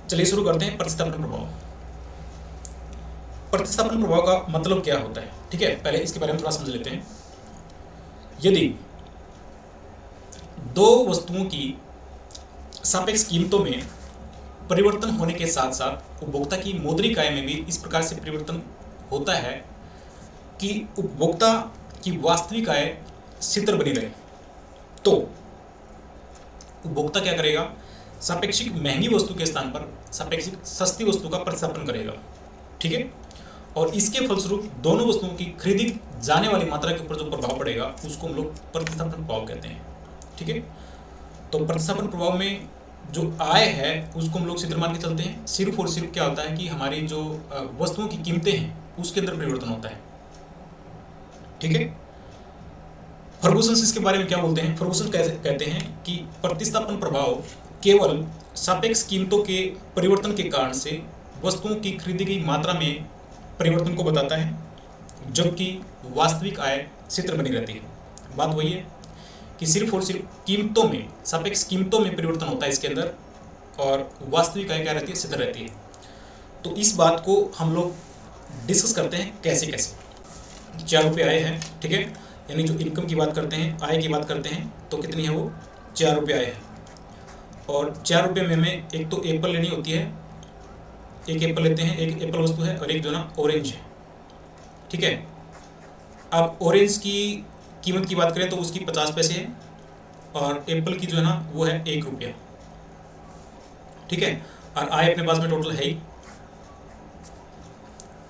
चलिए शुरू करते हैं। प्रतिस्थापन प्रभाव। प्रतिस्थापन प्रभाव का मतलब क्या होता है, ठीक है, पहले इसके बारे में थोड़ा समझ लेते हैं। यदि दो वस्तुओं की सापेक्ष कीमतों में परिवर्तन होने के साथ साथ उपभोक्ता की मौद्रिक आय में भी इस प्रकार से परिवर्तन होता है कि उपभोक्ता की वास्तविक आय स्थिर बनी रहे, तो उपभोक्ता क्या करेगा, सापेक्षिक महंगी वस्तु के स्थान पर सापेक्षिक सस्ती वस्तु का प्रतिस्थापन करेगा, ठीक है। और इसके फलस्वरूप दोनों वस्तुओं की खरीदी जाने वाली मात्रा के ऊपर जो प्रभाव पड़ेगा उसको हम लोग प्रतिस्थापन प्रभाव कहते हैं, ठीक है। तो प्रतिस्थापन प्रभाव में जो आय है उसको हम लोग स्थिर मान के चलते हैं। सिर्फ और सिर्फ क्या होता है कि हमारी जो वस्तुओं की कीमतें हैं उसके अंदर परिवर्तन होता है, ठीक है। फर्गुसन इसके बारे में क्या बोलते हैं, फर्गुसन कहते हैं कि प्रतिस्थापन प्रभाव केवल सापेक्ष कीमतों के परिवर्तन के कारण से वस्तुओं की खरीदी गई मात्रा में परिवर्तन को बताता है, जबकि वास्तविक आय स्थिर बनी रहती है। बात वही है कि सिर्फ और सिर्फ कीमतों में, सापेक्ष कीमतों में परिवर्तन होता है इसके अंदर, और वास्तविक आय क्या रहती है, स्थिर रहती है। तो इस बात को हम लोग डिस्कस करते हैं कैसे कैसे। 4 रुपये आय है, ठीक है, यानी जो इनकम की बात करते हैं, आय की बात करते हैं, तो कितनी है वो 4 रुपये आय है। और 4 रुपये में हमें एक तो एप्पल लेनी होती है, एक एप्पल लेते हैं, एक एप्पल वस्तु है, और एक जो ना ऑरेंज है, ठीक है। अब ऑरेंज की कीमत की बात करें तो उसकी 50 पैसे है, और एप्पल की जो है ना वो है 1 रुपया, ठीक है। और आय अपने पास में टोटल है ही,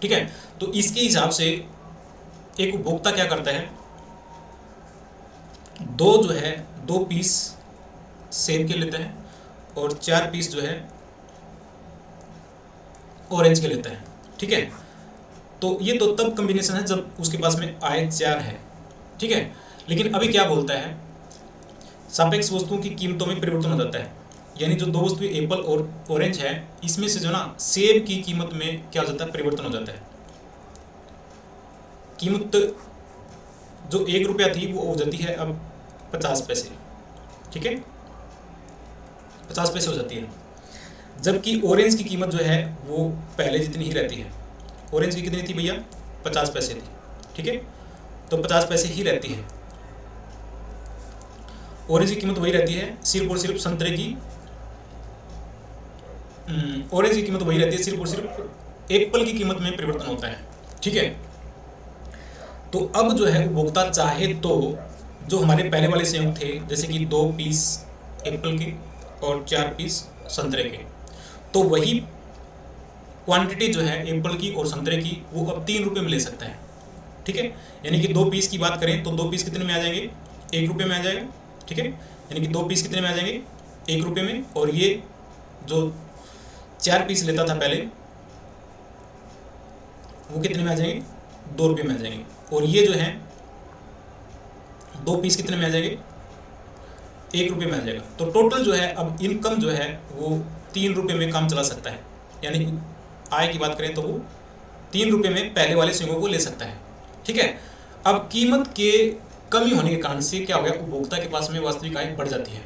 ठीक है। तो इसके हिसाब से एक उपभोक्ता क्या करता है, दो पीस सेब के लेता है और 4 पीस जो है ऑरेंज के लेता है, ठीक है। तो ये तो तब कॉम्बिनेशन है जब उसके पास में आय 4 है, ठीक है। लेकिन अभी क्या बोलता है, सापेक्ष वस्तुओं की कीमतों में परिवर्तन हो जाता है, यानी जो दो वस्तुएं एप्पल और ऑरेंज है, इसमें से जो ना सेब की कीमत में क्या हो जाता है, परिवर्तन हो जाता है। कीमत जो 1 रुपया थी वो हो जाती है अब 50 पैसे, ठीक है, 50 पैसे हो जाती है। जबकि ऑरेंज की कीमत जो है वो पहले जितनी ही रहती है। ऑरेंज की कितनी थी भैया, 50 पैसे थी, ठीक है, तो 50 पैसे ही रहती है। ऑरेंज की कीमत वही रहती है, सिर्फ और सिर्फ संतरे की ऑरेंज की कीमत वही रहती है, सिर्फ और सिर्फ एप्पल की कीमत में परिवर्तन होता है, ठीक है। तो अब जो है उपभोक्ता चाहे तो जो हमारे पहले वाले संयुक्त थे, जैसे कि 2 पीस एप्पल के और 4 पीस संतरे के, तो वही क्वांटिटी जो है एप्पल की और संतरे की वो अब 3 रुपये में ले सकता है, ठीक है। यानी कि 2 पीस की बात करें तो 2 पीस कितने में आ जाएंगे, 1 रुपये में आ जाएगा, ठीक है। यानी कि 2 पीस कितने में आ जाएंगे, 1 रुपये में। और ये जो 4 पीस लेता था पहले वो कितने में आ जाएंगे, 2 रुपये में आ जाएंगे। और ये जो है 2 पीस कितने में आ जाएंगे, 1 रुपये में आ जाएगा। तो टोटल जो है अब इनकम जो है वो 3 रुपये में काम चला सकता है, यानी आय की बात करें तो वो 3 रुपये में पहले वाले संयोगों को ले सकता है, ठीक है। अब कीमत के कमी होने के कारण से क्या हो गया, उपभोक्ता के पास में वास्तविक आय बढ़ जाती है।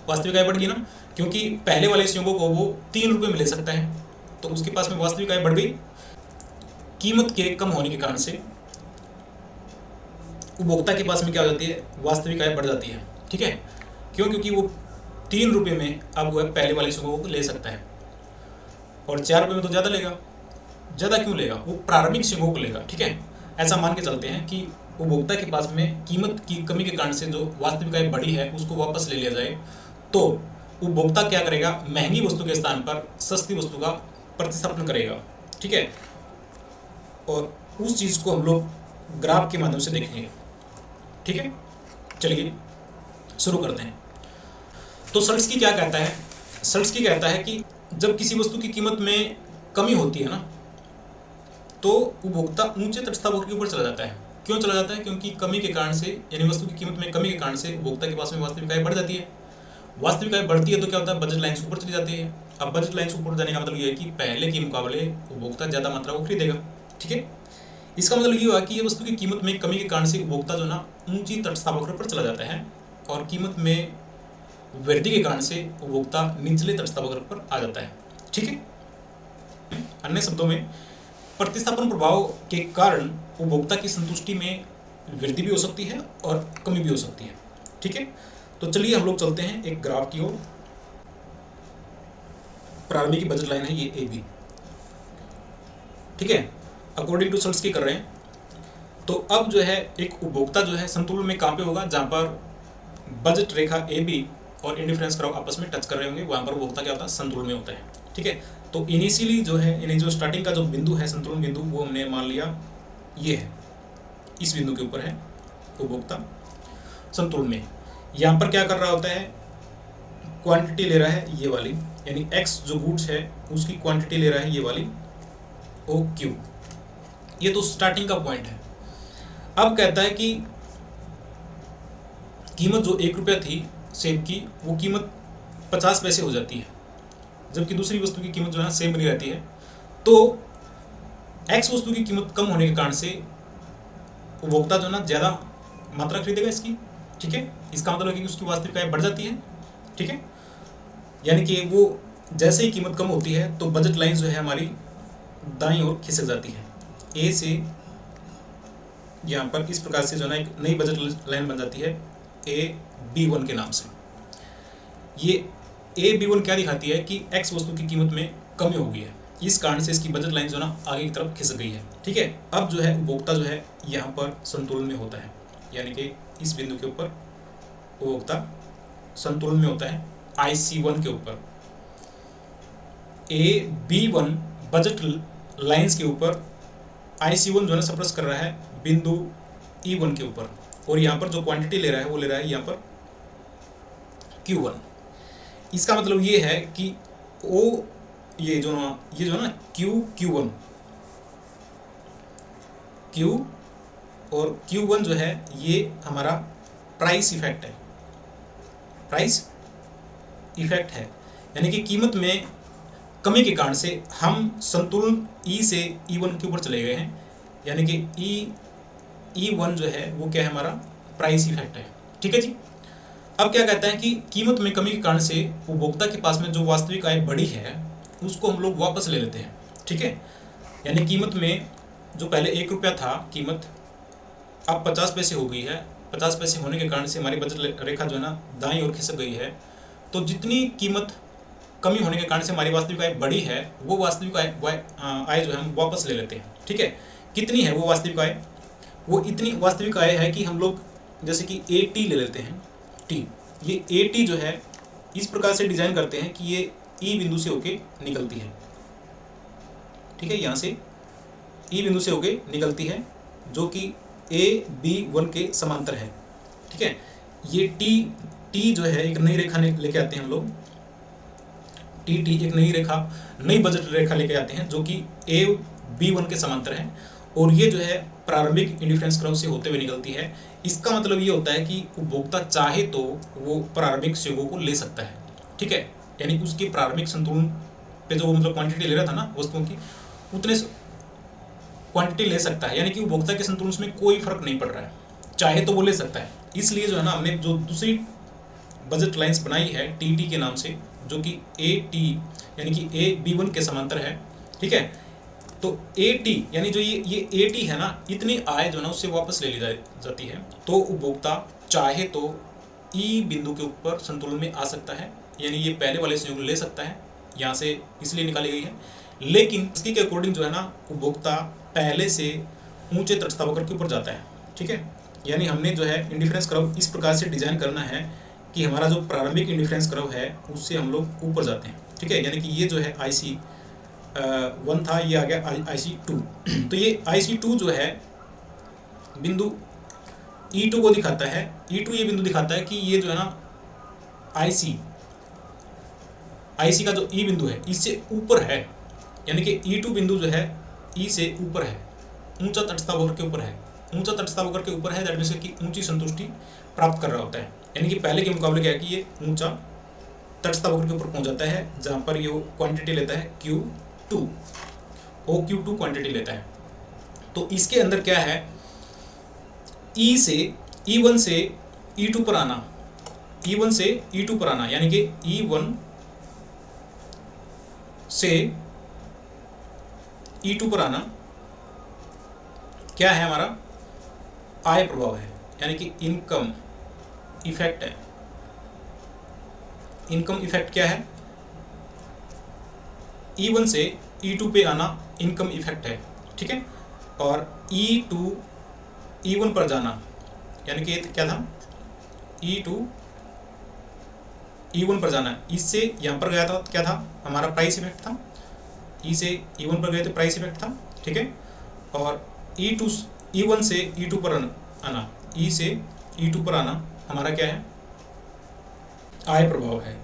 वास्तविक आय बढ़ गई ना, क्योंकि पहले वाले संयोगों को वो 3 रुपये में ले सकता है, तो उसके पास में वास्तविक आय बढ़ गई। कीमत के कम होने के कारण से उपभोक्ता के पास में क्या हो जाती है, वास्तविक आय बढ़ जाती है, ठीक है। क्यों, क्योंकि वो 3 रुपये में अब वह पहले वाले संयोगों को ले सकता है, और 4 रुपये में तो ज़्यादा लेगा। ज़्यादा क्यों लेगा, वो प्रारंभिक संयोगों को लेगा, ठीक है। ऐसा मान के चलते हैं कि उपभोक्ता के पास में कीमत की कमी के कारण से जो वास्तविक आय बढ़ी है उसको वापस ले लिया जाए, तो उपभोक्ता क्या करेगा, महंगी वस्तु के स्थान पर सस्ती वस्तु का प्रतिस्थापन करेगा, ठीक है। और उस चीज़ को हम लोग ग्राफ के माध्यम से देखेंगे, ठीक है। चलिए शुरू करते हैं। तो सल्ट्सकी क्या कहता है, सल्ट्सकी कहता है कि जब किसी वस्तु की कीमत में कमी होती है ना, तो उपभोक्ता ऊंचे तटस्थ वक्र के ऊपर चला जाता है। क्यों चला जाता है, क्योंकि कमी के कारण से, यानी वस्तु की कीमत में कमी के कारण से उपभोक्ता के पास में वास्तविक आय बढ़ जाती है। वास्तविक आय बढ़ती है तो क्या होता है, बजट लाइन से ऊपर चली जाती है। अब बजट लाइन से ऊपर जाने का मतलब ये है कि पहले के मुकाबले उपभोक्ता ज़्यादा मात्रा को खरीदेगा, ठीक है। इसका मतलब ये हुआ कि ये वस्तु की कीमत में कमी के कारण से उपभोक्ता जो ना ऊंची तटस्थ वक्र पर चला जाता है, और कीमत में वृद्धि के कारण से उपभोक्ता निचले तटस्थ वक्र पर आ जाता है। ठीक है, अन्य शब्दों में प्रतिस्थापन प्रभाव के कारण उपभोक्ता की संतुष्टि में वृद्धि भी हो सकती है और कमी भी हो सकती है। ठीक है, तो चलिए हम लोग चलते हैं एक ग्राफ की ओर। प्रारंभिक की बजट लाइन है ये ए बी। ठीक है, अकॉर्डिंग टू सल्ट्सकी कर रहे हैं। तो अब जो है एक उपभोक्ता जो है संतुलन में कहाँ पे होगा, जहाँ पर बजट रेखा ए बी और इंडिफरेंस कर्व आपस में टच कर रहे होंगे, वहाँ पर उपभोक्ता क्या होता है, संतुलन में होता है। ठीक है, तो इनिशियली जो है यानी जो स्टार्टिंग का जो बिंदु है संतुलन बिंदु, वो हमने मान लिया ये है, इस बिंदु के ऊपर है उपभोक्ता संतुलन में। यहाँ पर क्या कर रहा होता है, क्वांटिटी ले रहा है ये वाली, यानी एक्स जो गुड्स है उसकी क्वांटिटी ले रहा है ये वाली ओ क्यू। ये तो स्टार्टिंग का पॉइंट है। अब कहता है कि कीमत जो 1 रुपया थी सेब की, वो कीमत 50 पैसे हो जाती है, जबकि दूसरी वस्तु की कीमत जो है सेम बनी रहती है। तो एक्स वस्तु की कीमत कम होने के कारण से उपभोक्ता जो है ना ज़्यादा मात्रा खरीदेगा इसकी। ठीक है, इसका मतलब है कि उसकी वास्तविक आय बढ़ जाती है। ठीक है, यानी कि वो जैसे ही कीमत कम होती है तो बजट लाइन जो है हमारी दाईं ओर खिसक जाती है। ए से यहाँ पर इस प्रकार से जो है ना एक नई बजट लाइन बन जाती है AB1 के नाम से। ये AB1 क्या दिखाती है कि एक्स वस्तु की कीमत में कमी हो गई है, इस कारण से इसकी बजट लाइन जो ना आगे की तरफ खिसक गई है। ठीक है, अब जो है उपभोक्ता जो है यहाँ पर संतुलन में होता है, यानी कि इस बिंदु के ऊपर उपभोक्ता संतुलन में होता है IC1 के ऊपर। AB1 बजट लाइंस के ऊपर IC1 जो है सप्रेस कर रहा है बिंदु E1 के ऊपर, और यहाँ पर जो क्वांटिटी ले रहा है वो ले रहा है यहाँ पर Q1। इसका मतलब ये है कि ये जो ना Q1 Q और Q1 जो है ये हमारा प्राइस इफेक्ट है, प्राइस इफेक्ट है, यानी कि कीमत में कमी के कारण से हम संतुलन E से E1 के ऊपर चले गए हैं, यानी कि E1 जो है वो क्या है, हमारा प्राइस इफेक्ट है। ठीक है जी। अब क्या कहता है कि कीमत में कमी के कारण से उपभोक्ता के पास में जो वास्तविक आय बढ़ी है उसको हम लोग वापस ले लेते हैं। ठीक है, यानी कीमत में जो पहले 1 रुपया था कीमत, अब 50 पैसे हो गई है। 50 पैसे होने के कारण से हमारी बजट रेखा जो है ना दाईं ओर खिसक गई है। तो जितनी कीमत कमी होने के कारण से हमारी वास्तविक आय बढ़ी है, वो वास्तविक आय जो है हम वापस ले लेते हैं। ठीक है, कितनी है वो वास्तविक आय, वो इतनी वास्तविक आय है कि हम लोग जैसे कि AT ले लेते हैं। T, ये AT जो है इस प्रकार से डिजाइन करते हैं कि ये E बिंदु से होके निकलती है। ठीक है, यहाँ से E बिंदु से होके निकलती है जो कि AB1 के समांतर है। ठीक है, ये T जो है एक नई रेखा लेके आते हैं हम लोग, TT एक नई रेखा, नई बजट रेखा लेके आते हैं जो कि AB1 के समांतर है, और ये जो है प्रारंभिक इंडिफरेंस कर्व से होते हुए निकलती है। इसका मतलब ये होता है कि उपभोक्ता चाहे तो वो प्रारंभिक सहयोगों को ले सकता है। ठीक है, यानी उसके प्रारंभिक संतुलन पे जो मतलब क्वांटिटी ले रहा था ना वस्तुओं की, उतने क्वांटिटी ले सकता है, यानी कि उपभोक्ता के संतुलन में कोई फर्क नहीं पड़ रहा है, चाहे तो वो ले सकता है। इसलिए जो है ना हमने जो दूसरी बजट लाइंस बनाई है TT के नाम से, जो कि AT यानी कि AB1 के समांतर है। ठीक है, तो AT यानी जो ये AT है ना, इतनी आय जो है ना उससे वापस ले ली जाती है। तो उपभोक्ता चाहे तो E बिंदु के ऊपर संतुलन में आ सकता है, यानी ये पहले वाले संयोग ले सकता है, यहाँ से इसलिए निकाली गई है। लेकिन इसके अकॉर्डिंग जो है ना उपभोक्ता पहले से ऊंचे तटस्थ वक्र के ऊपर जाता है। ठीक है, यानी हमने जो है इंडिफरेंस कर्व इस प्रकार से डिजाइन करना है कि हमारा जो प्रारंभिक इंडिफरेंस कर्व है उससे हम लोग ऊपर जाते हैं। ठीक है, यानी कि ये जो है IC1 था, ये आ गया IC2। तो ये IC2 जो है बिंदु E2 को दिखाता है। E2 ये बिंदु दिखाता है कि ये जो है ना IC का जो E बिंदु है इससे ऊपर है, यानी कि E2 बिंदु जो है E से ऊपर है, ऊंचा तटस्थ वक्र के ऊपर है। ऊंचा तटस्थ वक्र के ऊपर है, दैट मीन्स कि ऊंची संतुष्टि प्राप्त कर रहा होता है, यानी कि पहले के मुकाबले क्या है कि ये ऊंचा तटस्थ वक्र के ऊपर पहुंच जाता है, जहां पर ये क्वांटिटी लेता है Q2, OQ2 क्वांटिटी लेता है। तो इसके अंदर क्या है, E1 से E2 पर आना, E1 से E2 पर आना, यानी कि E1 से E2 पर आना क्या है, हमारा आय प्रभाव है, यानी कि इनकम इफेक्ट है। इनकम इफेक्ट क्या है, E1 से E2 पे आना इनकम इफेक्ट है, ठीक है। और E2 E1 पर जाना, यानी कि क्या था, E2 E1 पर जाना, इससे यहाँ पर गया था, क्या था, हमारा प्राइस इफेक्ट था। E से E1 पर गए तो प्राइस इफेक्ट था, ठीक है। और E1 से E2 पर आना, E से E2 पर आना हमारा क्या है, आय प्रभाव है।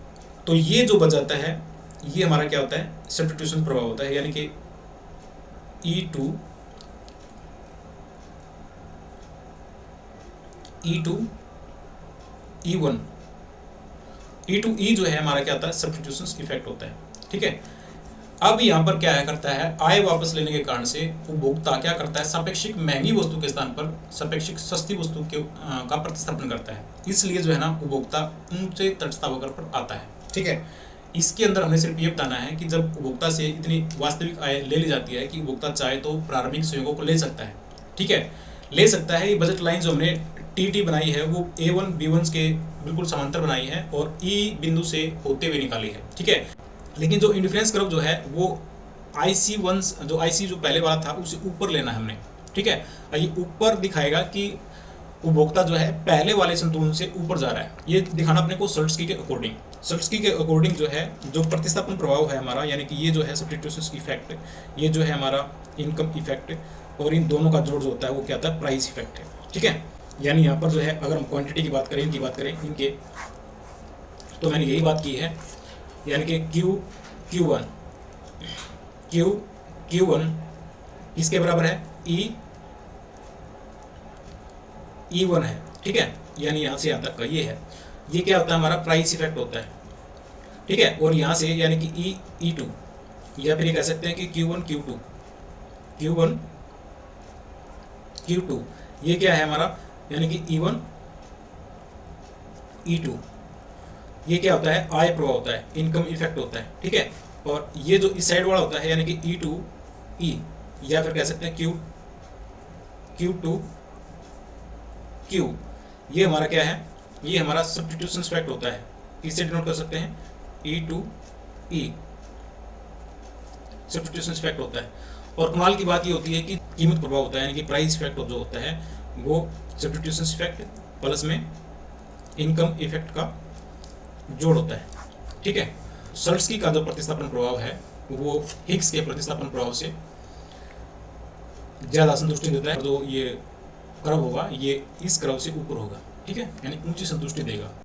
तो ये जो बच जाता है ये हमारा क्या होता है, सब्स्टिट्यूशन प्रभाव होता है, यानी कि E2 E1 जो है हमारा क्या होता है, सब्स्टिट्यूशन इफेक्ट होता है, ठीक है। अब यहाँ पर क्या है करता है, आय वापस लेने के कारण से उपभोक्ता क्या करता है, सापेक्षिक महंगी वस्तु के स्थान पर सापेक्षिक सस्ती वस्तु के का प्रतिस्थापन करता है। इसलिए जो है ना उपभोक्ता ऊंचे तटस्थ वक्र पर आता है, ठीक है। इसके अंदर हमें सिर्फ ये बताना है कि जब उपभोक्ता से इतनी वास्तविक आय ले ली जाती है कि उपभोक्ता चाहे तो प्रारंभिक सहयोगों को ले सकता है, ठीक है, ले सकता है। ये बजट लाइन जो हमने टी बनाई है वो A1 B1 के बिल्कुल समांतर बनाई है और E बिंदु से होते हुए निकाली है, ठीक है। लेकिन जो इंडिफरेंस कर्व जो है वो IC जो पहले वाला था उसे ऊपर लेना है हमने, ठीक है। ये ऊपर दिखाएगा कि उपभोक्ता जो है पहले वाले संतुलन से ऊपर जा रहा है, ये दिखाना अपने को सल्ट्सकी के अकॉर्डिंग। सल्ट्सकी के अकॉर्डिंग जो है जो प्रतिस्थापन प्रभाव है हमारा, यानी कि ये जो है सब्स्टिट्यूशन इफेक्ट, ये जो है हमारा इनकम इफेक्ट, और इन दोनों का जोड़ जो होता है वो क्या होता है, प्राइस इफेक्ट है, ठीक है। यानी यहाँ पर जो है अगर हम क्वांटिटी की बात करें, इनके, तो मैंने यही बात की है, यानी कि Q1 किसके बराबर है, E1 है, ठीक है। यानी यहाँ से यहाँ तक का ये है, ये क्या होता है, हमारा प्राइस इफेक्ट होता है, ठीक है। और यहाँ से यानी कि E2, या फिर ये कह सकते हैं कि Q1 Q2 ये क्या है हमारा, यानी कि E1 E2 ये क्या होता है, आय प्रभाव होता है, इनकम इफेक्ट होता है, ठीक है। और ये जो इस साइड वाला होता है यानी कि E2E, या फिर कह सकते हैं Q2Q, ये हमारा क्या है, ये हमारा सब्स्टिट्यूशन इफेक्ट होता है, इसे डिनोट कर सकते हैं E2E, सब्स्टिट्यूशन इफेक्ट होता है। और कमाल की बात ये होती है कि कीमत प्रभाव होता है, यानी कि प्राइस इफेक्ट जो होता है वो सब्स्टिट्यूशन इफेक्ट प्लस में इनकम इफेक्ट का जोड़ होता है, ठीक है। सल्ट्सकी का जो प्रतिस्थापन प्रभाव है वो हिग्स के प्रतिस्थापन प्रभाव से ज्यादा संतुष्टि देता है। जो ये कर्व होगा ये इस कर्व से ऊपर होगा, ठीक है, यानी ऊंची संतुष्टि देगा।